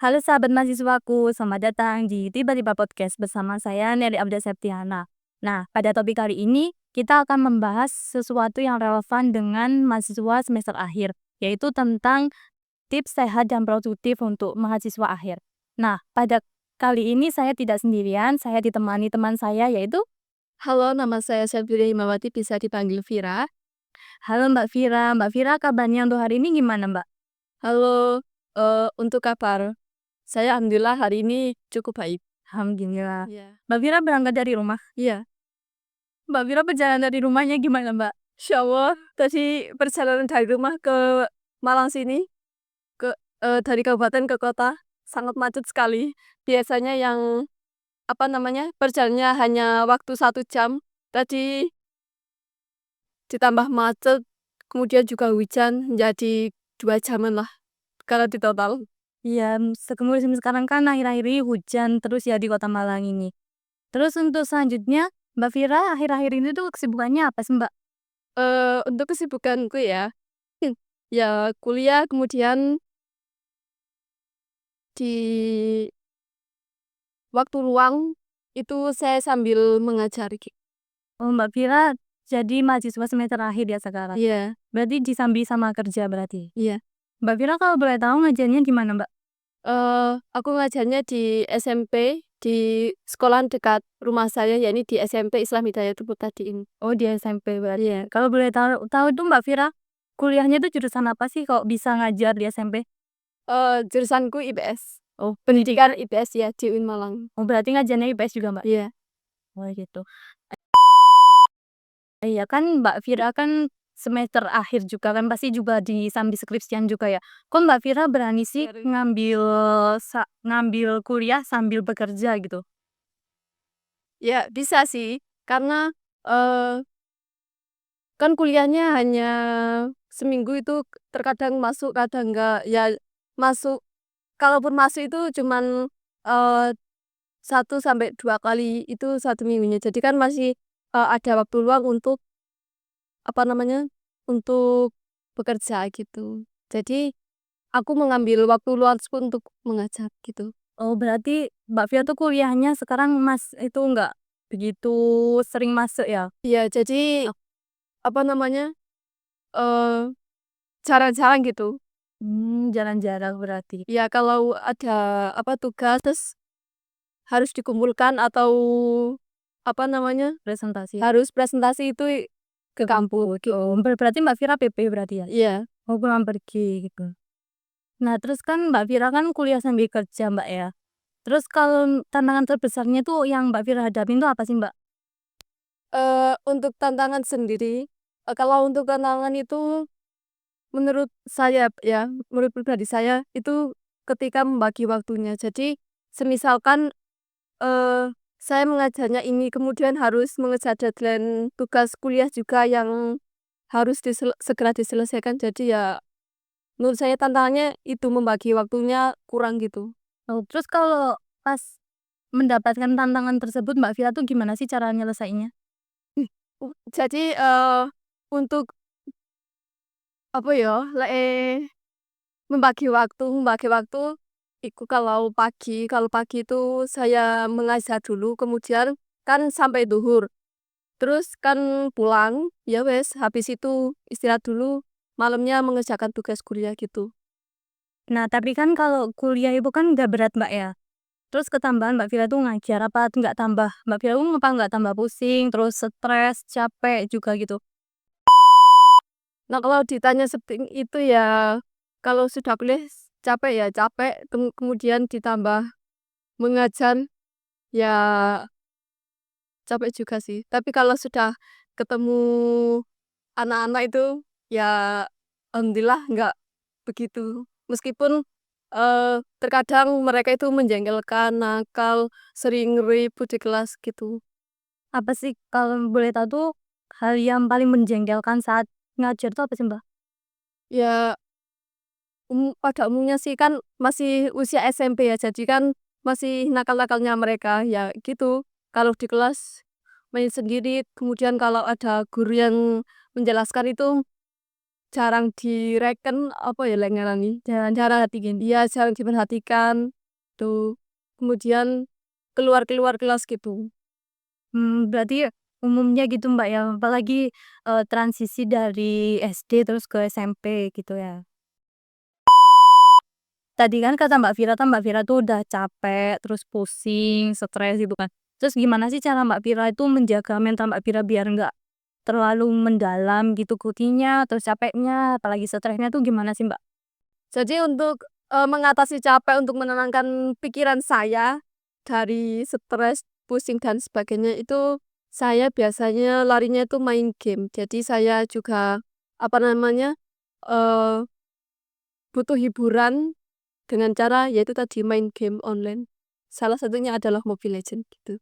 Halo sahabat mahasiswaku, selamat datang di Tiba-Tiba Podcast bersama saya Nelly Abda Septiana. Nah, pada topik kali ini kita akan membahas sesuatu yang relevan dengan mahasiswa semester akhir, yaitu tentang tips sehat dan produktif untuk mahasiswa akhir. Nah, pada kali ini saya tidak sendirian, saya ditemani teman saya yaitu Halo, nama saya Syafira Himawati, bisa dipanggil Vira. Halo Mbak Vira. Mbak Vira, kabarnya untuk hari ini gimana Mbak? Halo, untuk kabar saya alhamdulillah hari ini cukup baik. Alhamdulillah. Iya. Mbak Vira berangkat dari rumah. Iya, Mbak Vira perjalanan dari rumahnya gimana Mbak? insyaallah tadi perjalanan dari rumah ke Malang sini, dari kabupaten ke kota, sangat macet sekali. Biasanya yang, perjalanannya hanya waktu 1 jam, tadi ditambah macet, kemudian juga hujan, jadi 2 jaman lah kalau di total. Iya, musim sekarang kan akhir-akhir ini hujan terus ya di Kota Malang ini. Terus untuk selanjutnya, Mbak Vira akhir-akhir ini tuh kesibukannya apa sih, Mbak? Untuk kesibukanku ya, ya kuliah, kemudian di waktu luang itu saya sambil mengajar Oh, Mbak Vira jadi mahasiswa semester akhir ya sekarang. Iya, Berarti disambi sama kerja berarti. iya. Mbak Vira kalau boleh tahu ngajarnya gimana, Mbak? Aku ngajarnya di SMP, di sekolahan dekat rumah saya, yakni di SMP Islam Hidayatul Muttaqin. Oh, di SMP berarti. Iya. Kalau boleh tahu tahu tuh Mbak Vira kuliahnya tuh jurusan apa sih kok bisa ngajar di SMP? Jurusanku IPS. Oh, Pendidikan IPS ya, di UIN Malang. oh berarti ngajarnya IPS juga, Mbak? Iya. Oh, gitu. Iya kan Mbak Vira kan semester akhir juga kan pasti juga disambi skripsian juga ya. Kok Mbak Vira berani sih Baru. ngambil kuliah sambil bekerja gitu? Ya, bisa sih. Karena, eee, kan kuliahnya hanya seminggu itu terkadang masuk, kadang enggak. Ya masuk, kalaupun masuk itu cuman, eee, 1 sampai 2 kali itu 1 minggunya. Jadi kan masih, ada waktu luang untuk, untuk bekerja gitu. Jadi aku mengambil waktu luang tersebut untuk mengajar gitu. Oh berarti Mbak Vira tuh kuliahnya sekarang itu nggak begitu sering masuk ya? Iya, jadi, apa namanya, eee, jarang-jarang gitu. Jarang-jarang berarti. Ya kalau ada, tugas terus harus dikumpulkan atau, Presentasi harus presentasi itu ke ke kampus kampus. Oh berarti Mbak Vira PP berarti ya? iya. Oh pulang pergi gitu. Nah terus kan Mbak Vira kan kuliah sambil kerja Mbak ya? Terus kalau tantangan terbesarnya tuh yang Mbak Vira hadapin tuh apa sih, Mbak? Untuk tantangan sendiri, kalau untuk tantangan itu menurut saya ya, menurut pribadi saya itu ketika membagi waktunya. Jadi semisalkan, saya mengajarnya ini kemudian harus mengejar deadline tugas kuliah juga yang harus segera diselesaikan. Jadi ya menurut saya tantangannya itu membagi waktunya kurang gitu. Oh, terus kalau pas mendapatkan tantangan tersebut Mbak Vira tuh gimana sih cara nyelesainnya? Jadi, untuk apa ya, membagi waktu iku kalau pagi itu saya mengajar dulu kemudian kan sampai duhur, terus kan pulang, ya wes habis itu istirahat dulu, malamnya mengerjakan tugas kuliah gitu. Nah, tapi kan kalau kuliah itu kan nggak berat, Mbak, ya. Terus ketambahan Mbak Vira tuh ngajar apa nggak tambah Mbak Vira tuh apa nggak tambah pusing, terus stres, capek juga gitu? Nah, kalau ditanya seperti itu ya, kalau sudah kuliah capek ya capek, kemudian ditambah mengajar, ya capek juga sih. Tapi kalau sudah ketemu anak-anak itu, ya alhamdulillah nggak begitu. Meskipun, terkadang mereka itu menjengkelkan, nakal, sering ribut di kelas gitu. Apa sih kalau boleh tahu tuh hal yang paling menjengkelkan saat ngajar tuh apa sih, Mbak? Ya, pada umumnya sih kan masih usia SMP ya, jadi kan masih nakal-nakalnya mereka, ya gitu. Kalau di kelas main sendiri, kemudian kalau ada guru yang menjelaskan itu jarang direken apa ya lek ngarani, Jarang diperhatiin. iya jarang diperhatikan tuh. Kemudian keluar kelas gitu. Berarti umumnya gitu, Mbak, ya, apalagi, transisi dari SD terus ke SMP gitu ya. Tadi kan kata Mbak Vira tuh udah capek, terus pusing, stres gitu kan. Terus gimana sih cara Mbak Vira itu menjaga mental Mbak Vira biar nggak terlalu mendalam gitu kutinya, terus capeknya, apalagi stresnya tuh gimana sih, Mbak? Jadi untuk, mengatasi capek untuk menenangkan pikiran saya dari stres, pusing dan sebagainya itu saya biasanya larinya itu main game. Jadi saya juga apa namanya, eee, butuh hiburan dengan cara yaitu tadi main game online. Salah satunya adalah Mobile Legends gitu.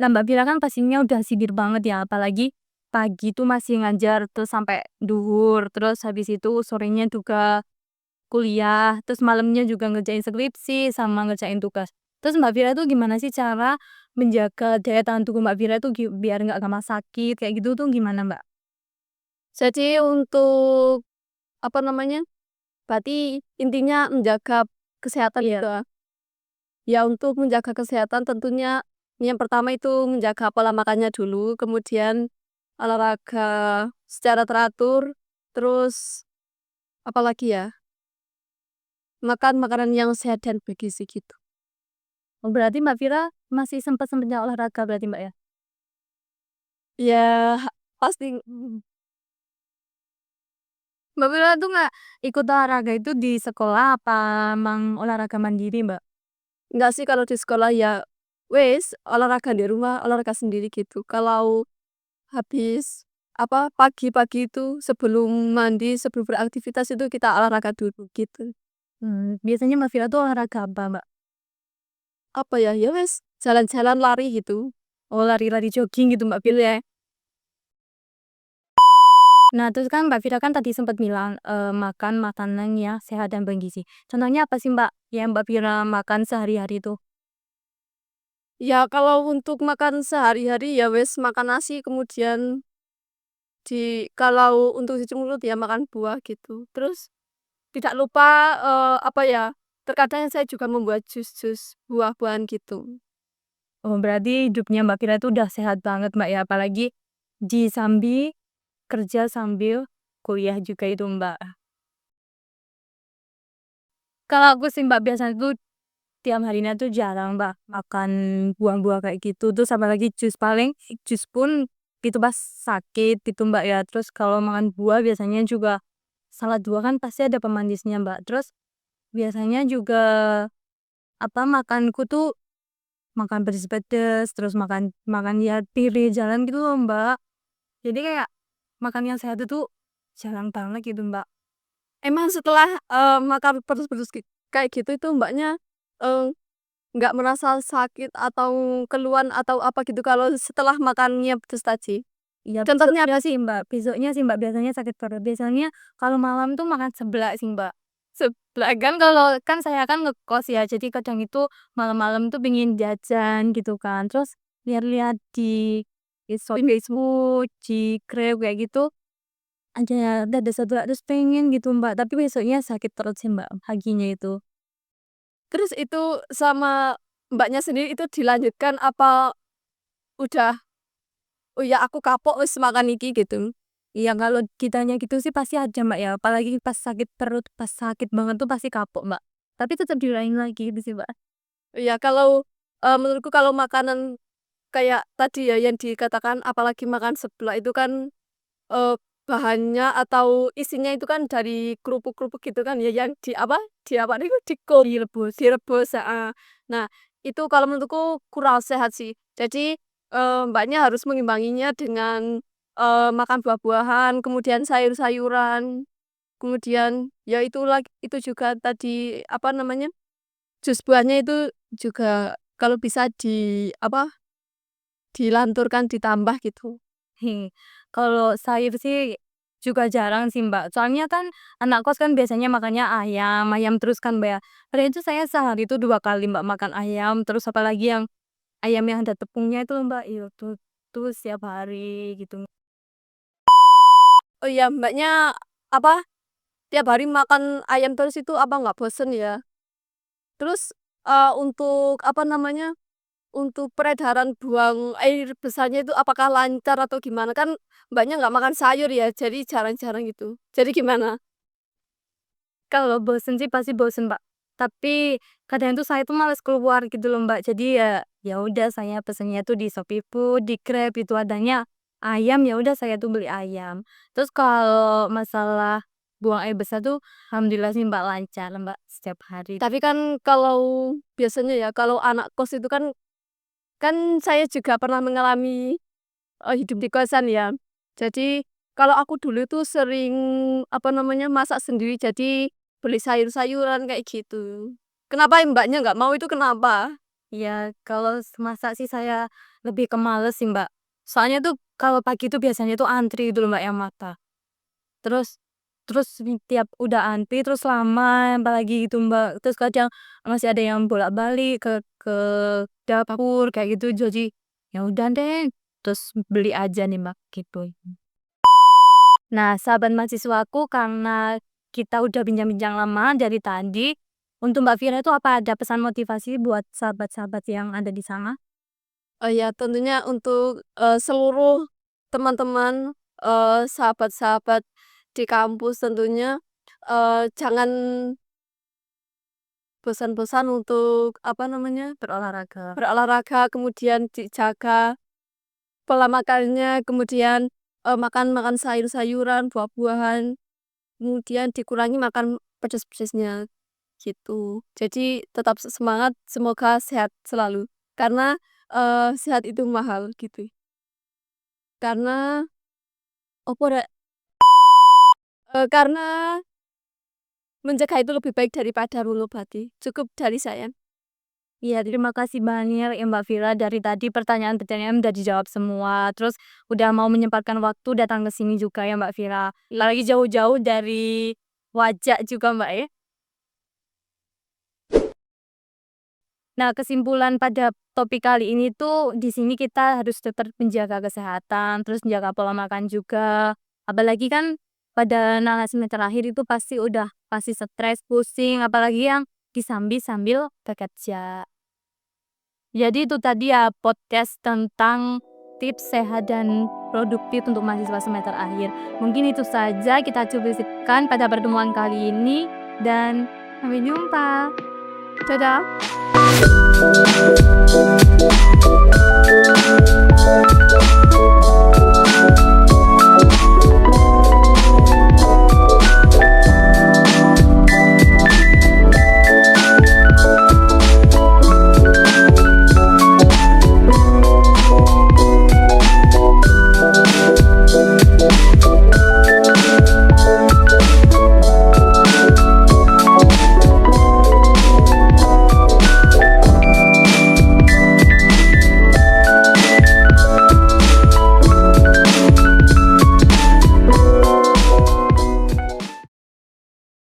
Nah, Mbak Vira kan pastinya udah sibuk banget ya, apalagi pagi tuh masih ngajar terus sampai duhur, terus habis itu sorenya juga kuliah, terus malamnya juga ngerjain skripsi sama ngerjain tugas. Terus Mbak Vira tuh gimana sih cara menjaga daya tahan tubuh Mbak Vira tuh biar nggak gampang sakit kayak gitu tuh gimana, Mbak? Jadi untuk apa namanya, berarti intinya menjaga kesehatan Iya. gitu ya. Ya untuk menjaga kesehatan tentunya yang pertama itu menjaga pola makannya dulu, kemudian olahraga secara teratur, terus apalagi ya, makan makanan yang sehat dan bergizi gitu. Oh, berarti Mbak Vira masih sempet-sempetnya olahraga berarti, Mbak, ya? Ya pasti Mbak Vira tuh nggak ikut olahraga itu di sekolah apa emang olahraga mandiri, Mbak? enggak sih kalau di sekolah ya wes olahraga di rumah, olahraga sendiri gitu. Kalau habis apa pagi-pagi itu sebelum mandi, sebelum beraktivitas itu kita olahraga dulu gitu. Biasanya Mbak Vira tuh olahraga apa, Mbak? Apa ya, ya wes jalan-jalan lari gitu. Oh, lari-lari jogging gitu, Mbak Vira ya? Nah, terus kan Mbak Vira kan tadi sempat bilang, makan makanan yang sehat dan bergizi. Contohnya apa sih, Mbak, yang Mbak Vira makan sehari-hari tuh? Ya kalau untuk makan sehari-hari ya wes makan nasi kemudian kalau untuk cuci mulut ya makan buah gitu. Terus tidak lupa, apa ya, terkadang saya juga membuat jus-jus buah-buahan gitu. Oh, berarti hidupnya Mbak Vira itu udah sehat banget, Mbak, ya? Apalagi disambi kerja sambil kuliah juga itu, Mbak. Kalau aku sih, Mbak, biasanya tuh tiap harinya tuh jarang, Mbak, makan buah-buah kayak gitu, terus apalagi jus, paling jus pun itu pas sakit gitu, Mbak, ya. Terus kalau makan buah biasanya juga salad buah kan pasti ada pemanisnya, Mbak. Terus biasanya juga apa, makanku tuh makan pedes-pedes, terus makan makan ya pinggir jalan gitu loh, Mbak. Jadi kayak makan yang sehat itu jarang banget gitu, Mbak. Emang setelah, makan pedes-pedes kayak gitu itu Mbaknya, eee, nggak merasa sakit atau keluhan atau apa gitu kalau setelah makannya pedes tadi? Iya, Contohnya besoknya sih, Mbak, biasanya sakit perut. Biasanya kalau malam tuh makan seblak sih, Mbak. Seblak kan kalau kan saya kan ngekos ya, jadi kadang itu malam-malam tuh pengen jajan gitu kan. Terus lihat-lihat di Facebook, di Grab kayak gitu, ada seblak terus pengen gitu, Mbak. Tapi besoknya sakit perut sih, Mbak, paginya itu. terus itu sama Mbaknya sendiri itu dilanjutkan apa udah, "Oh ya aku kapok wis makan iki," gitu? Iya, kalau kitanya gitu sih pasti ada, Mbak, ya. Apalagi pas sakit perut, pas sakit banget tuh pasti kapok, Mbak. Tapi tetap diulangi lagi gitu sih, Mbak. Iya kalau, menurutku kalau makanan kayak tadi ya yang dikatakan apalagi makan seblak itu kan, eee, bahannya atau isinya itu kan dari kerupuk-kerupuk gitu kan ya yang di apa nih Direbus. direbus, heeh. Nah itu kalau menurutku kurang sehat sih. Jadi, Mbaknya harus mengimbanginya dengan, makan buah-buahan, kemudian sayur-sayuran, kemudian ya itu juga tadi apa namanya, jus buahnya itu juga kalau bisa apa, dilanturkan, ditambah gitu. Kalau sayur sih juga jarang sih, Mbak. Soalnya kan anak kos kan biasanya makannya ayam, ayam terus kan, Mbak, ya. Padahal itu saya sehari itu 2 kali, Mbak, makan ayam, terus apalagi yang ayam yang ada tepungnya itu loh, Mbak, itu tuh setiap hari gitu. Oh iya, Mbaknya apa, tiap hari makan ayam terus itu apa nggak bosen ya? Terus, untuk apa namanya, untuk peredaran buang air besarnya itu apakah lancar atau gimana? Kan Mbaknya nggak makan sayur ya, jadi jarang-jarang gitu. Jadi gimana? Kalau bosen sih pasti bosen, Mbak. Tapi kadang tuh saya tuh males keluar gitu loh, Mbak. Jadi ya udah saya pesennya tuh di ShopeeFood, di Grab itu adanya ayam, ya udah saya tuh beli ayam. Terus kalau masalah buang air besar tuh alhamdulillah sih, Mbak, lancar, Mbak, setiap hari. Tapi kan kalau biasanya ya, kalau anak kos itu kan kan saya juga pernah mengalami, hidup di kosan ya. Jadi kalau aku dulu tuh sering, apa namanya, masak sendiri, jadi beli sayur-sayuran kayak gitu. Kenapa Mbaknya nggak mau itu kenapa? Ya kalau masak sih saya lebih ke males sih, Mbak. Soalnya tuh kalau pagi tuh biasanya tuh antri gitu loh, Mbak, yang makan. Terus terus tiap udah antri terus lama apalagi gitu, Mbak. Terus kadang masih ada yang bolak-balik ke dapur kayak gitu. Jadi ya udah deh, terus beli aja nih, Mbak, gitu. Nah, sahabat mahasiswaku karena kita udah bincang-bincang lama dari tadi, untuk Mbak Vira itu apa ada pesan motivasi buat sahabat-sahabat yang ada di sana? Oh ya, tentunya untuk, seluruh teman-teman, sahabat-sahabat di kampus tentunya, jangan bosan-bosan untuk, apa namanya, Berolahraga. berolahraga, kemudian dijaga pola makannya, kemudian, makan makan sayur-sayuran, buah-buahan, kemudian dikurangi makan pedes-pedesnya, gitu. Jadi tetap semangat, semoga sehat selalu. Karena, sehat itu mahal, gitu. Karena opo rek, karena mencegah itu lebih baik daripada mengobati. Cukup dari saya. Iya, terima kasih banyak ya Mbak Vira, dari tadi pertanyaan-pertanyaan udah dijawab semua, terus udah mau menyempatkan waktu datang ke sini juga ya Mbak Vira. Lagi jauh-jauh dari Wajak juga, Mbak, ya. Nah, kesimpulan pada topik kali ini tuh di sini kita harus tetap menjaga kesehatan, terus menjaga pola makan juga. Apalagi kan pada nalas semester akhir itu pasti stres, pusing, apalagi yang disambi sambil bekerja. Jadi itu tadi ya podcast tentang tips sehat dan produktif untuk mahasiswa semester akhir. Mungkin itu saja kita cukup pada pertemuan kali ini dan sampai jumpa. Dadah.